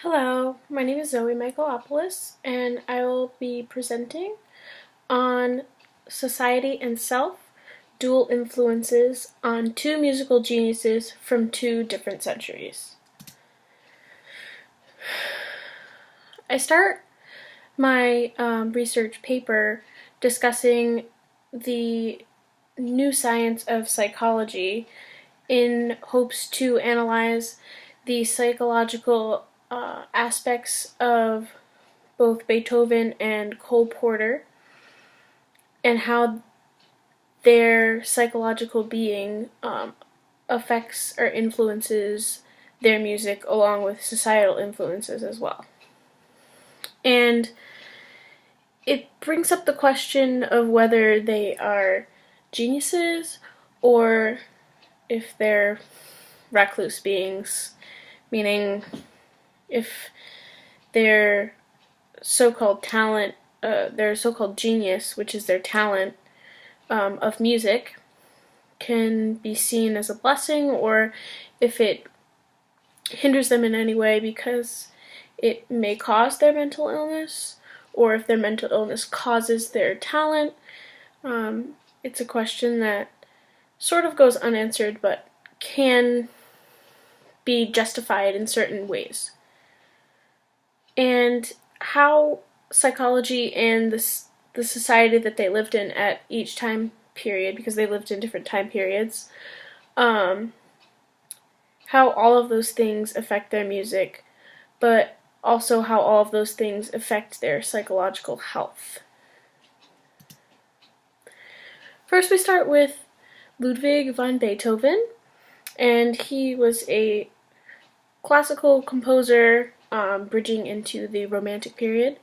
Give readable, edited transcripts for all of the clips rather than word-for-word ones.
Hello, my name is Zoe Michaelopoulos, and I will be presenting on Society and Self, Dual Influences on Two Musical Geniuses from Two Different Centuries. I start my research paper discussing the new science of psychology in hopes to analyze the psychological aspects of both Beethoven and Cole Porter and how their psychological being affects or influences their music along with societal influences as well. And it brings up the question of whether they are geniuses or if they're recluse beings, meaning if their so-called talent, their so-called genius, which is their talent of music, can be seen as a blessing, or if it hinders them in any way because it may cause their mental illness, or if their mental illness causes their talent. It's a question that sort of goes unanswered, but can be justified in certain ways. And how psychology and the society that they lived in at each time period, because they lived in different time periods, how all of those things affect their music, but also how all of those things affect their psychological health. First, we start with Ludwig van Beethoven, and he was a classical composer bridging into the Romantic period.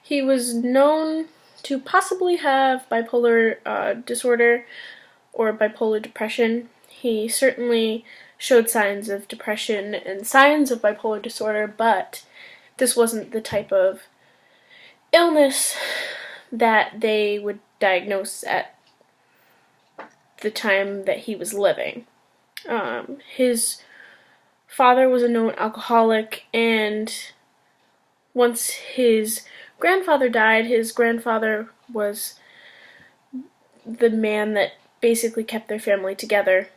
He was known to possibly have bipolar disorder or bipolar depression. He certainly showed signs of depression and signs of bipolar disorder, but this wasn't the type of illness that they would diagnose at the time that he was living. His father was a known alcoholic, and once his grandfather died, his grandfather was the man that basically kept their family together.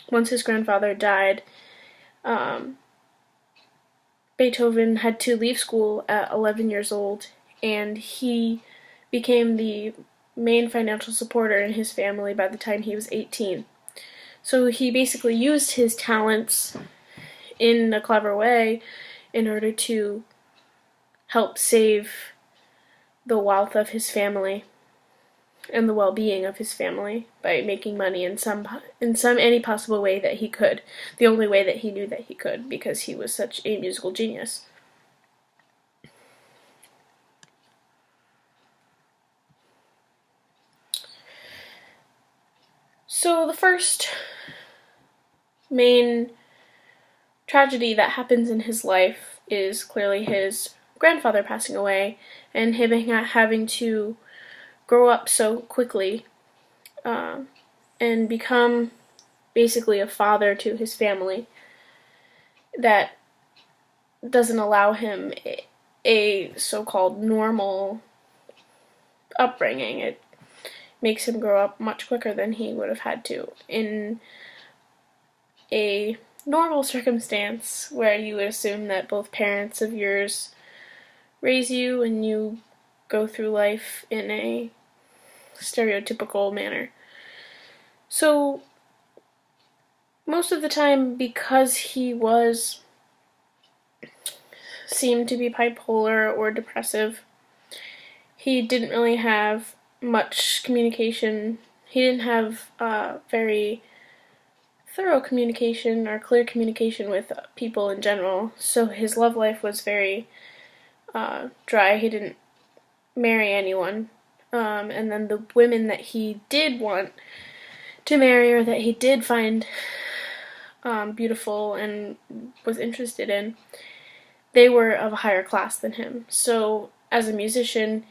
Once his grandfather died, Beethoven had to leave school at 11 years old, and he became the main financial supporter in his family by the time he was 18. So he basically used his talents in a clever way in order to help save the wealth of his family and the well-being of his family by making money in any possible way that he could, the only way that he knew that he could, because he was such a musical genius. So the first main tragedy that happens in his life is clearly his grandfather passing away and him having to grow up so quickly and become basically a father to his family that doesn't allow him a so-called normal upbringing. It makes him grow up much quicker than he would have had to in a normal circumstance where you would assume that both parents of yours raise you and you go through life in a stereotypical manner. So most of the time, because he seemed to be bipolar or depressive, he didn't really have much communication. He didn't have very thorough communication or clear communication with people in general, so his love life was very dry. He didn't marry anyone, and then the women that he did want to marry or that he did find beautiful and was interested in, they were of a higher class than him. So as a musician,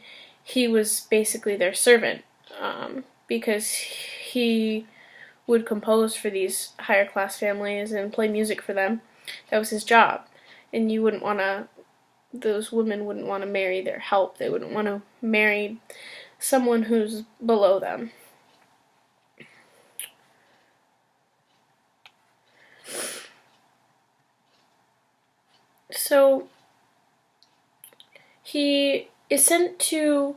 he was basically their servant, because he would compose for these higher class families and play music for them. That was his job. and those women wouldn't want to marry their help. They wouldn't want to marry someone who's below them. So he is sent to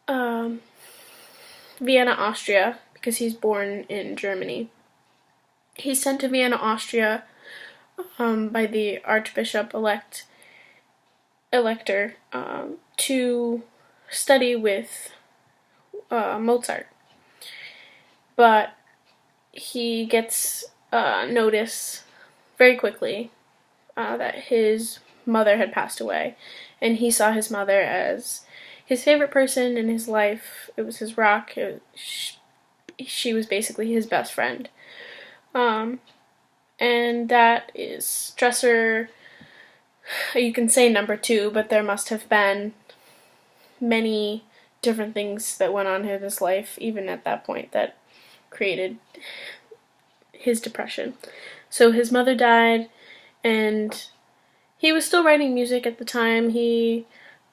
Vienna, Austria, because he's born in Germany. He's sent to Vienna, Austria, by the Elector, to study with Mozart. But he gets notice very quickly that his mother had passed away, and he saw his mother as his favorite person in his life. It was his rock. She was basically his best friend. And that is stressor, you can say number 2, but there must have been many different things that went on in his life, even at that point, that created his depression. So his mother died, and he was still writing music at the time. He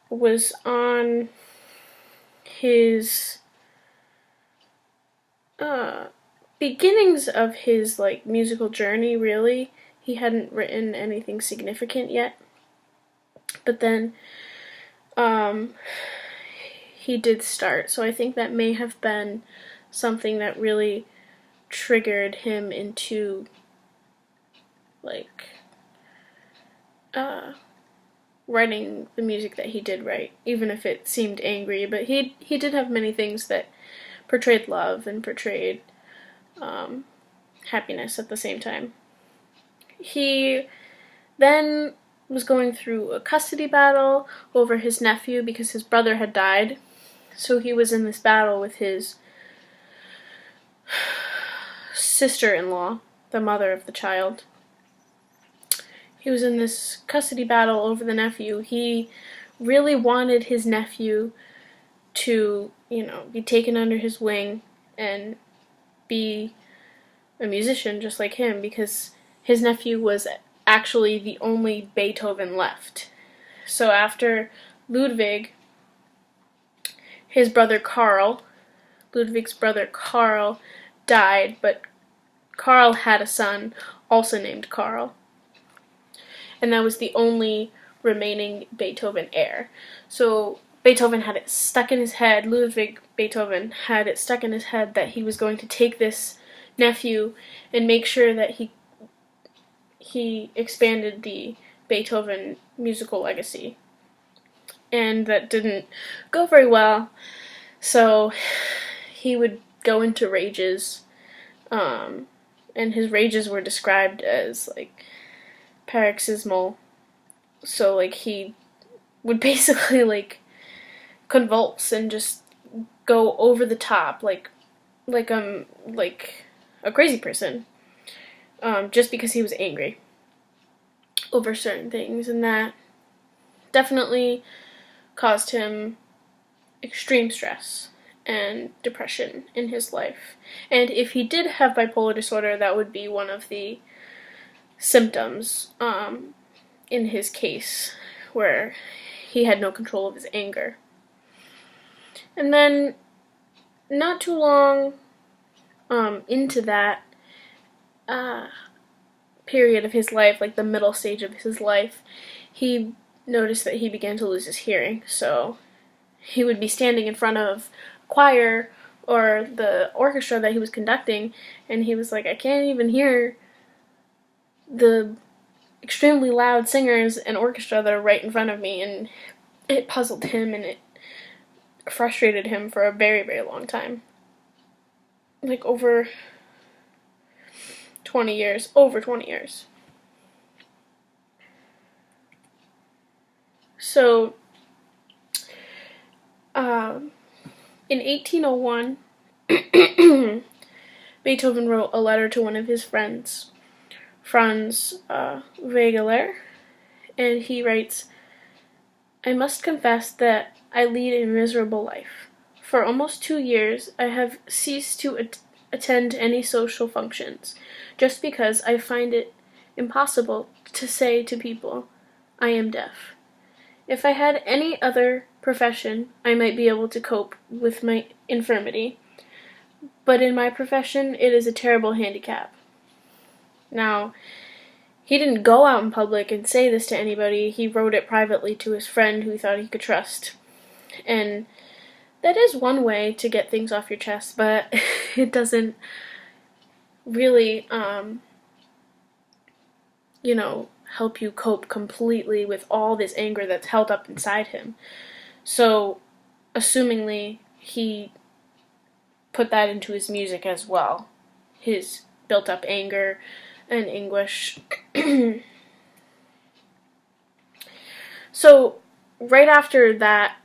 was on his beginnings of his musical journey, really. He hadn't written anything significant yet. But then he did start. So I think that may have been something that really triggered him into writing the music that he did write, even if it seemed angry. But he did have many things that portrayed love and portrayed happiness at the same time. He then was going through a custody battle over his nephew because his brother had died. So he was in this battle with his sister-in-law, the mother of the child. He was in this custody battle over the nephew. He really wanted his nephew to, be taken under his wing and be a musician just like him, because his nephew was actually the only Beethoven left. So after Ludwig, Ludwig's brother Karl died, but Karl had a son also named Karl. And that was the only remaining Beethoven heir. So Beethoven had it stuck in his head, Ludwig Beethoven had it stuck in his head that he was going to take this nephew and make sure that he expanded the Beethoven musical legacy. And that didn't go very well, so he would go into rages, and his rages were described as paroxysmal. So he would basically convulse and just go over the top like a crazy person, just because he was angry over certain things, and that definitely caused him extreme stress and depression in his life. And if he did have bipolar disorder, that would be one of the symptoms in his case, where he had no control of his anger. And then, not too long into that period of his life, the middle stage of his life, he noticed that he began to lose his hearing. So he would be standing in front of a choir or the orchestra that he was conducting, and he was like, I can't even hear the extremely loud singers and orchestra that are right in front of me. And it puzzled him, and it frustrated him for a very, very long time. Over 20 years. So, in 1801, Beethoven wrote a letter to one of his friends, Franz Wegeler, and he writes, I must confess that I lead a miserable life. For almost 2 years, I have ceased to attend any social functions, just because I find it impossible to say to people, I am deaf. If I had any other profession, I might be able to cope with my infirmity, but in my profession, it is a terrible handicap. Now, he didn't go out in public and say this to anybody. He wrote it privately to his friend who he thought he could trust. And that is one way to get things off your chest, but it doesn't really, help you cope completely with all this anger that's held up inside him. So, assumingly, he put that into his music as well. His built-up anger and anguish. So, right after that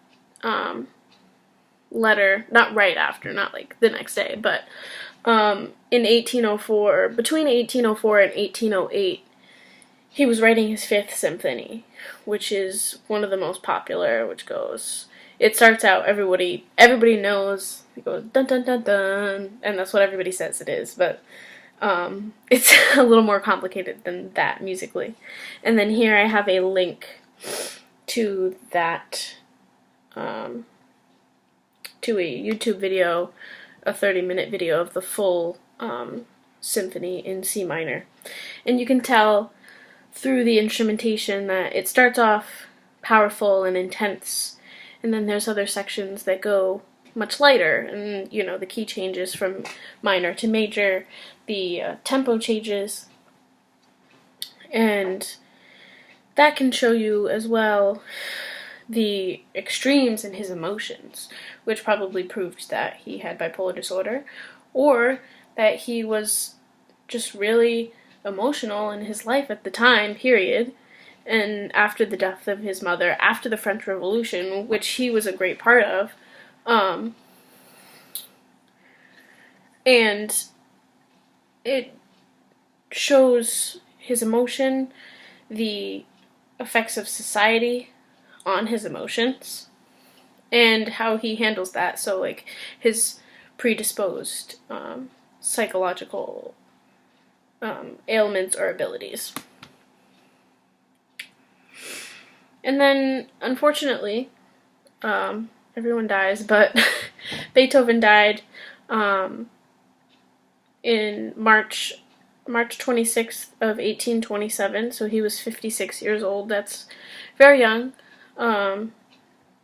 letter, not right after, not like the next day, but in 1804, between 1804 and 1808, he was writing his Fifth Symphony, which is one of the most popular, which goes, it starts out, everybody knows, it goes dun dun dun dun, and that's what everybody says it is, but it's a little more complicated than that musically. And then here I have a link to that, to a YouTube video, a 30-minute video of the full symphony in C minor. And you can tell through the instrumentation that it starts off powerful and intense, and then there's other sections that go much lighter, and the key changes from minor to major, the tempo changes, and that can show you as well the extremes in his emotions, which probably proved that he had bipolar disorder, or that he was just really emotional in his life at the time, period, and after the death of his mother, after the French Revolution, which he was a great part of, and it shows his emotion, the effects of society on his emotions, and how he handles that, so like his predisposed psychological ailments or abilities. And then, unfortunately, everyone dies, but Beethoven died in March 26th of 1827, so he was 56 years old. That's very young. I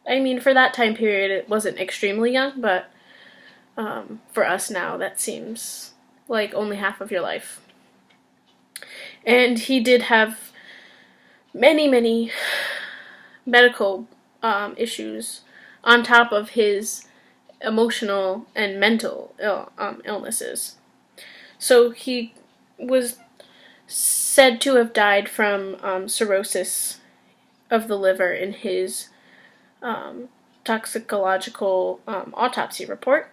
mean, for that time period, it wasn't extremely young, but for us now, that seems like only half of your life. And he did have many, many medical issues on top of his emotional and mental illnesses. So he was said to have died from cirrhosis of the liver in his toxicological autopsy report.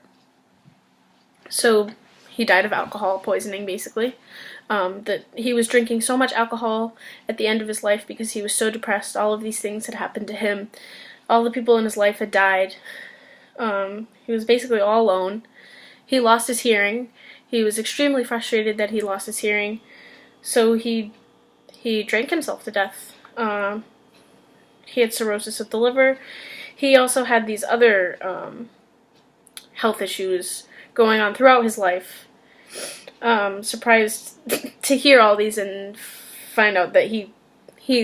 So he died of alcohol poisoning, basically. That he was drinking so much alcohol at the end of his life because he was so depressed. All of these things had happened to him. All the people in his life had died. He was basically all alone. He lost his hearing. He was extremely frustrated that he lost his hearing. So he drank himself to death. He had cirrhosis of the liver. He also had these other health issues going on throughout his life. Surprised to hear all these and find out that he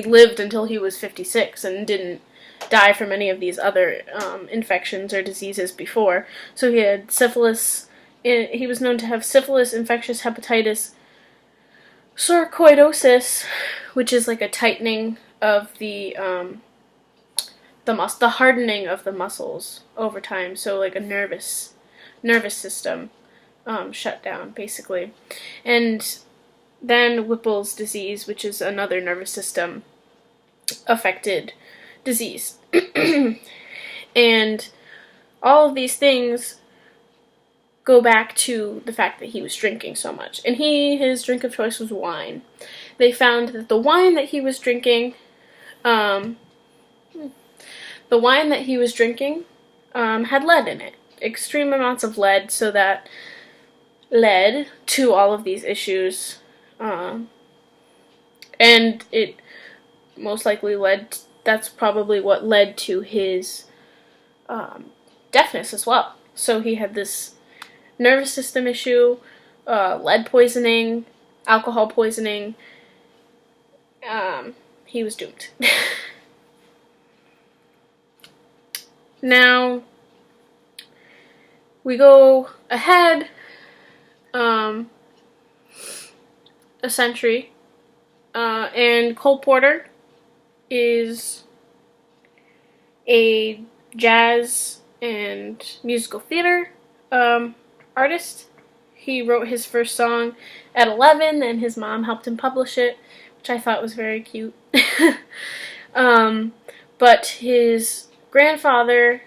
lived until he was 56 and didn't die from any of these other infections or diseases before. So he had syphilis. He was known to have syphilis, infectious hepatitis, sarcoidosis, which is like a tightening of the hardening of the muscles over time. So like a nervous system shut down, basically. And then Whipple's disease, which is another nervous system affected disease. And all of these things go back to the fact that he was drinking so much. And his drink of choice was wine. They found that the wine that he was drinking, had lead in it. Extreme amounts of lead, so that led to all of these issues And it most likely that's probably what led to his deafness as well. So he had this nervous system issue, lead poisoning, alcohol poisoning. He was doomed. Now, we go ahead a century, and Cole Porter is a jazz and musical theater artist. He wrote his first song at 11, and his mom helped him publish it, which I thought was very cute. But his grandfather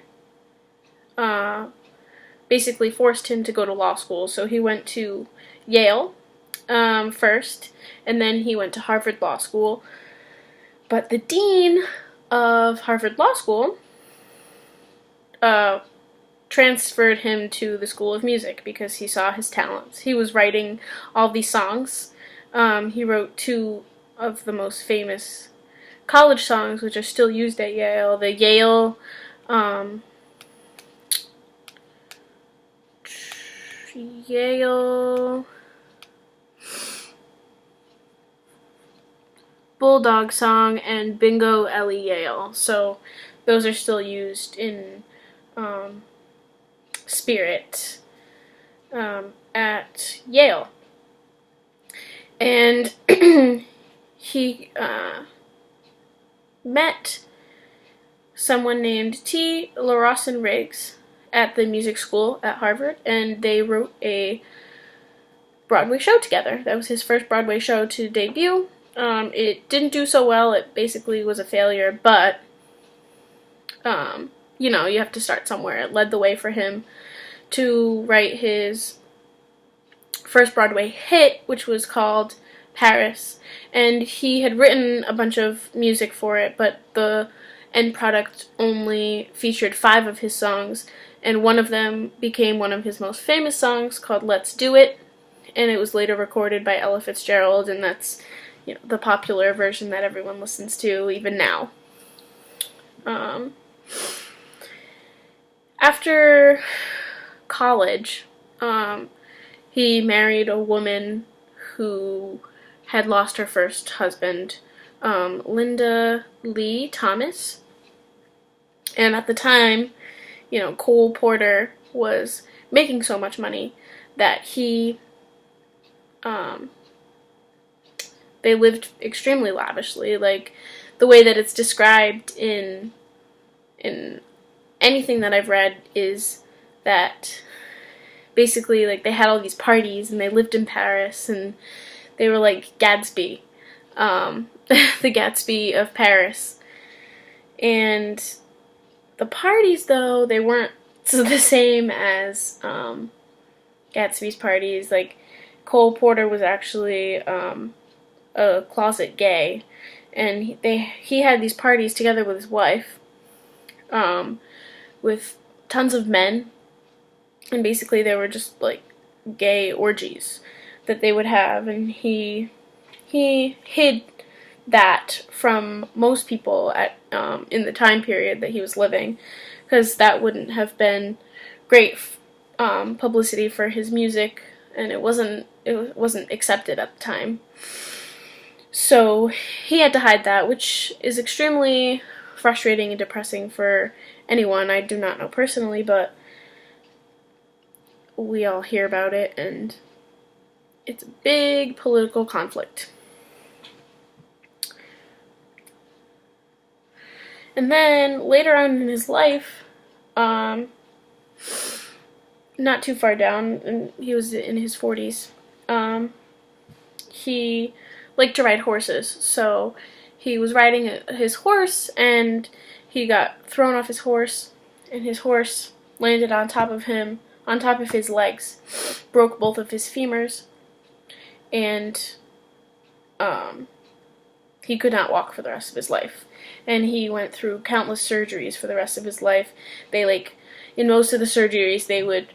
basically forced him to go to law school, so he went to Yale first, and then he went to Harvard Law School. But the dean of Harvard Law School transferred him to the School of Music because he saw his talents. He was writing all these songs. He wrote two of the most famous college songs, which are still used at Yale. The Yale Bulldog Song and Bingo Ellie Yale. So those are still used in spirit at Yale. And he met someone named T. LaRawson Riggs at the music school at Harvard, and they wrote a Broadway show together. That was his first Broadway show to debut. It didn't do so well. It basically was a failure, but you know, you have to start somewhere. It led the way for him to write his first Broadway hit, which was called Paris, and he had written a bunch of music for it, but the end product only featured 5 of his songs, and one of them became one of his most famous songs called Let's Do It, and it was later recorded by Ella Fitzgerald, and that's, you know, the popular version that everyone listens to even now. After college, he married a woman who had lost her first husband, Linda Lee Thomas. And at the time, you know, Cole Porter was making so much money that they lived extremely lavishly. Like, the way that it's described in anything that I've read is that basically, like, they had all these parties and they lived in Paris and they were like Gatsby, the Gatsby of Paris. And the parties, though, they weren't the same as Gatsby's parties. Like, Cole Porter was actually a closet gay, and he had these parties together with his wife, with tons of men, and basically they were just like gay orgies that they would have, and he hid that from most people at in the time period that he was living, because that wouldn't have been great publicity for his music, and it wasn't accepted at the time. So he had to hide that, which is extremely frustrating and depressing for anyone. I do not know personally, but we all hear about it, and it's a big political conflict. And then later on in his life, not too far down, and he was in his 40s, he liked to ride horses. So he was riding his horse, and he got thrown off his horse, and his horse landed on top of him, on top of his legs, broke both of his femurs, and he could not walk for the rest of his life. And he went through countless surgeries for the rest of his life. They, like, in most of the surgeries, they would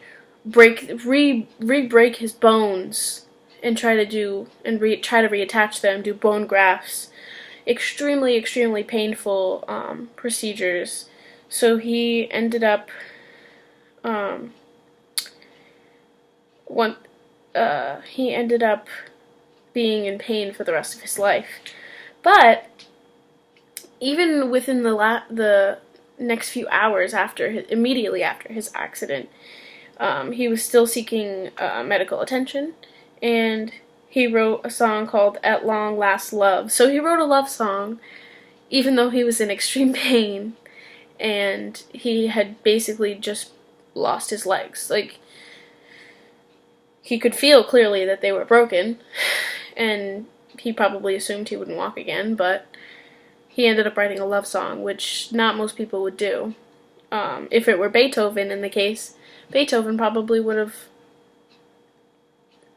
re-break his bones and try to reattach them, do bone grafts, extremely, extremely painful procedures. So he ended up being in pain for the rest of his life. But even within the next few hours immediately after his accident, he was still seeking medical attention, and he wrote a song called "At Long Last Love." So he wrote a love song, even though he was in extreme pain, and he had basically just lost his legs. Like, he could feel clearly that they were broken, and he probably assumed he wouldn't walk again, but he ended up writing a love song, which not most people would do. If it were Beethoven in the case, Beethoven probably would have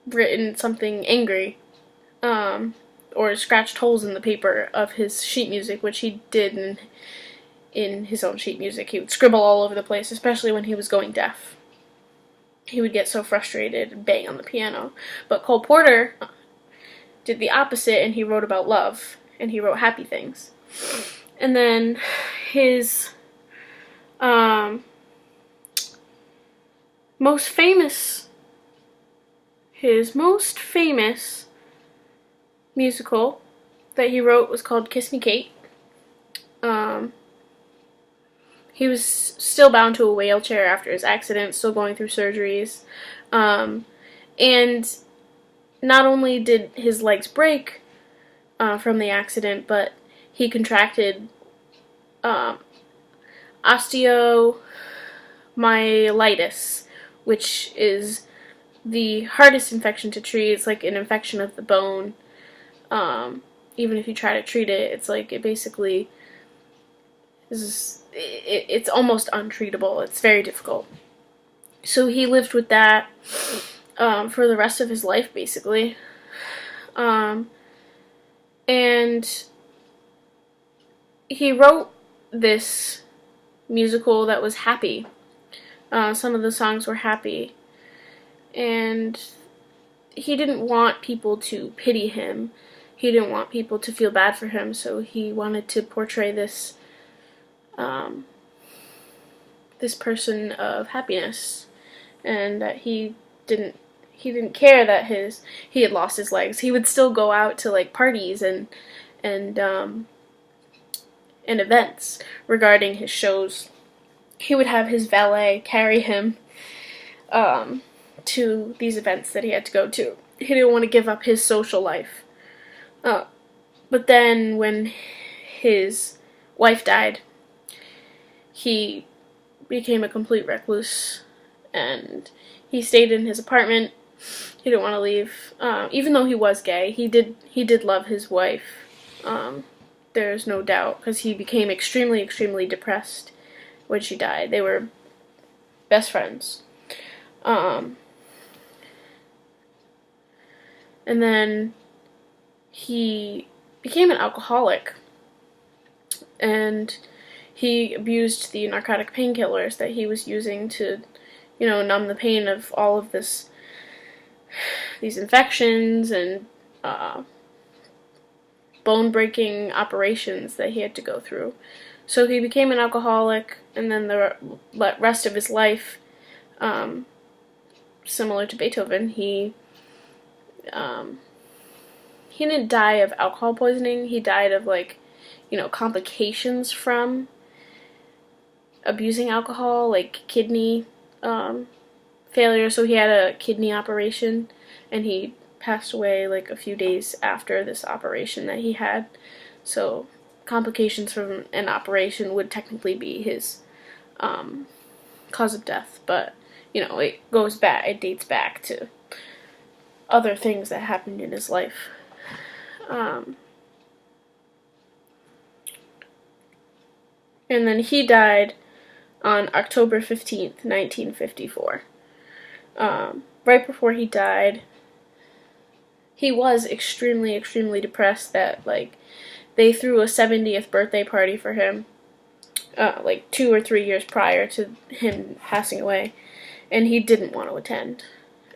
written something angry, or scratched holes in the paper of his sheet music, which he did in his own sheet music. He would scribble all over the place, especially when he was going deaf. He would get so frustrated and bang on the piano. But Cole Porter did the opposite, and he wrote about love, and he wrote happy things. And then his most famous musical that he wrote was called Kiss Me Kate. He was still bound to a wheelchair after his accident, still going through surgeries. And not only did his legs break from the accident, but he contracted osteomyelitis, which is the hardest infection to treat. It's like an infection of the bone. Even if you try to treat it, it's like it basically it's almost untreatable. It's very difficult. So he lived with that for the rest of his life, basically. And he wrote this musical that was happy. Some of the songs were happy. And he didn't want people to pity him. He didn't want people to feel bad for him, so he wanted to portray this person of happiness, and that he didn't care that he had lost his legs. He would still go out to like parties and events regarding his shows. He would have his valet carry him to these events that he had to go to. He didn't want to give up his social life. But then when his wife died, he became a complete recluse, and he stayed in his apartment. He didn't want to leave. Even though he was gay, he did love his wife. There's no doubt, because he became extremely, extremely depressed when she died. They were best friends. And then he became an alcoholic, and he abused the narcotic painkillers that he was using to, numb the pain of all of these infections and bone-breaking operations that he had to go through. So he became an alcoholic, and then the rest of his life, similar to Beethoven, he didn't die of alcohol poisoning. He died of complications from abusing alcohol, like kidney failure. So he had a kidney operation, and he passed away like a few days after this operation that he had. So complications from an operation would technically be his cause of death, but it dates back to other things that happened in his life. And then he died on October 15th, 1954. Right before he died, he was extremely, extremely depressed that, they threw a 70th birthday party for him, 2 or 3 years prior to him passing away, and he didn't want to attend.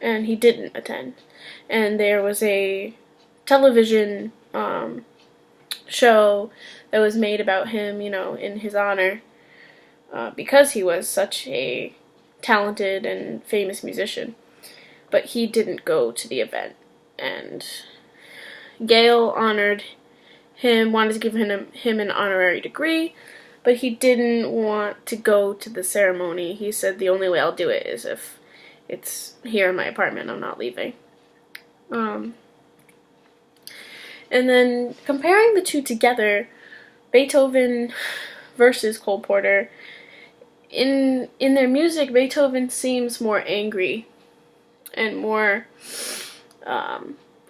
and he didn't attend. And there was a television show that was made about him, in his honor, because he was such a talented and famous musician. But he didn't go to the event. And Gale honored him, wanted to give him an honorary degree, but he didn't want to go to the ceremony. He said, the only way I'll do it is if it's here in my apartment. I'm not leaving. And then comparing the two together, Beethoven versus Cole Porter, in their music, Beethoven seems more angry and more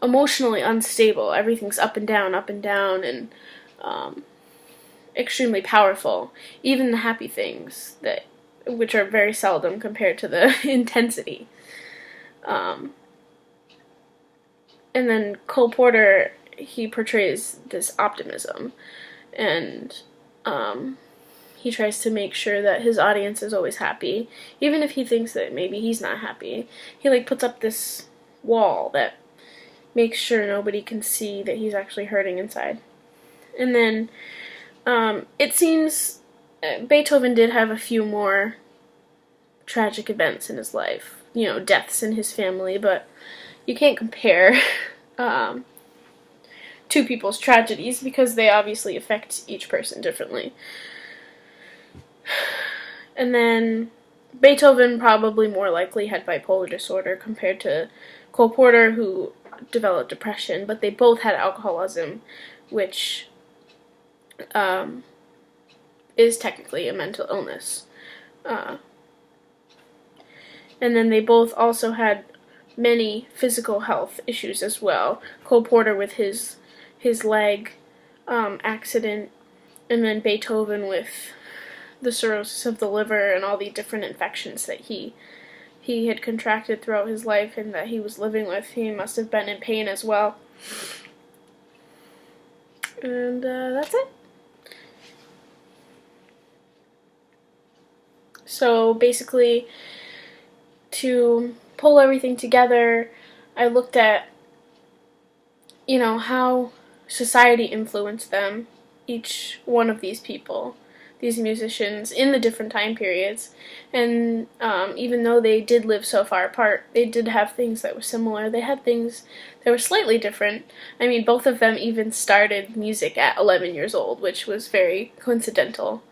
emotionally unstable. Everything's up and down, and extremely powerful. Even the happy things, which are very seldom compared to the intensity. And then Cole Porter, he portrays this optimism, and he tries to make sure that his audience is always happy, even if he thinks that maybe he's not happy. He puts up this wall that makes sure nobody can see that he's actually hurting inside. And then it seems Beethoven did have a few more tragic events in his life, deaths in his family, but you can't compare two people's tragedies because they obviously affect each person differently. And then Beethoven probably more likely had bipolar disorder compared to Cole Porter, who developed depression, but they both had alcoholism, which is technically a mental illness. And then they both also had many physical health issues as well. Cole Porter with his leg accident, and then Beethoven with the cirrhosis of the liver and all the different infections that he had contracted throughout his life and that he was living with. He must have been in pain as well. And that's it. So basically, to pull everything together, I looked at, how society influenced them, each one of these people, these musicians, in the different time periods. And even though they did live so far apart, they did have things that were similar. They had things that were slightly different. I mean, both of them even started music at 11 years old, which was very coincidental.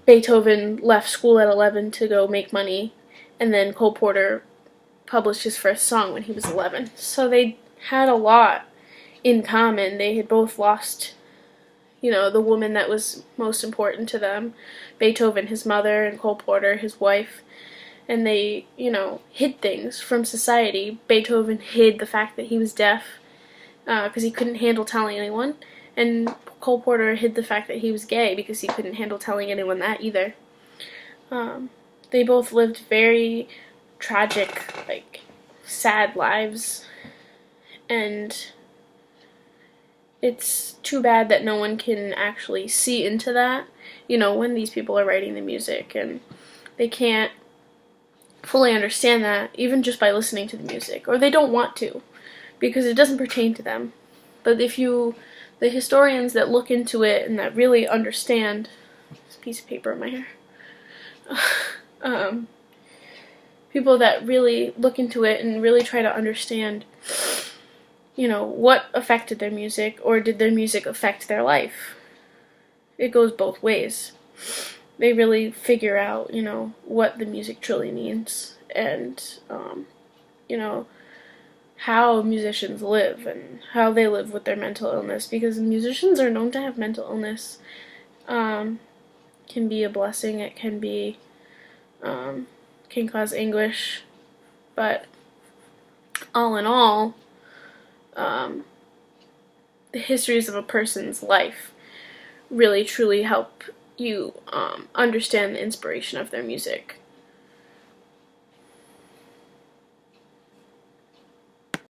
Beethoven left school at 11 to go make money, and then Cole Porter published his first song when he was 11. So they had a lot in common. They had both lost, the woman that was most important to them. Beethoven, his mother, and Cole Porter, his wife. And they, hid things from society. Beethoven hid the fact that he was deaf because he couldn't handle telling anyone. And Cole Porter hid the fact that he was gay because he couldn't handle telling anyone that either. They both lived very tragic, sad lives. And it's too bad that no one can actually see into that, when these people are writing the music, and they can't fully understand that, even just by listening to the music, or they don't want to, because it doesn't pertain to them. But the historians that look into it and that really understand, this piece of paper in my hair, people that really look into it and really try to understand, what affected their music, or did their music affect their life? It goes both ways. They really figure out, what the music truly means, and, how musicians live, and how they live with their mental illness, because musicians are known to have mental illness. Can be a blessing, it can be, can cause anguish, but all in all, the histories of a person's life really truly help you understand the inspiration of their music.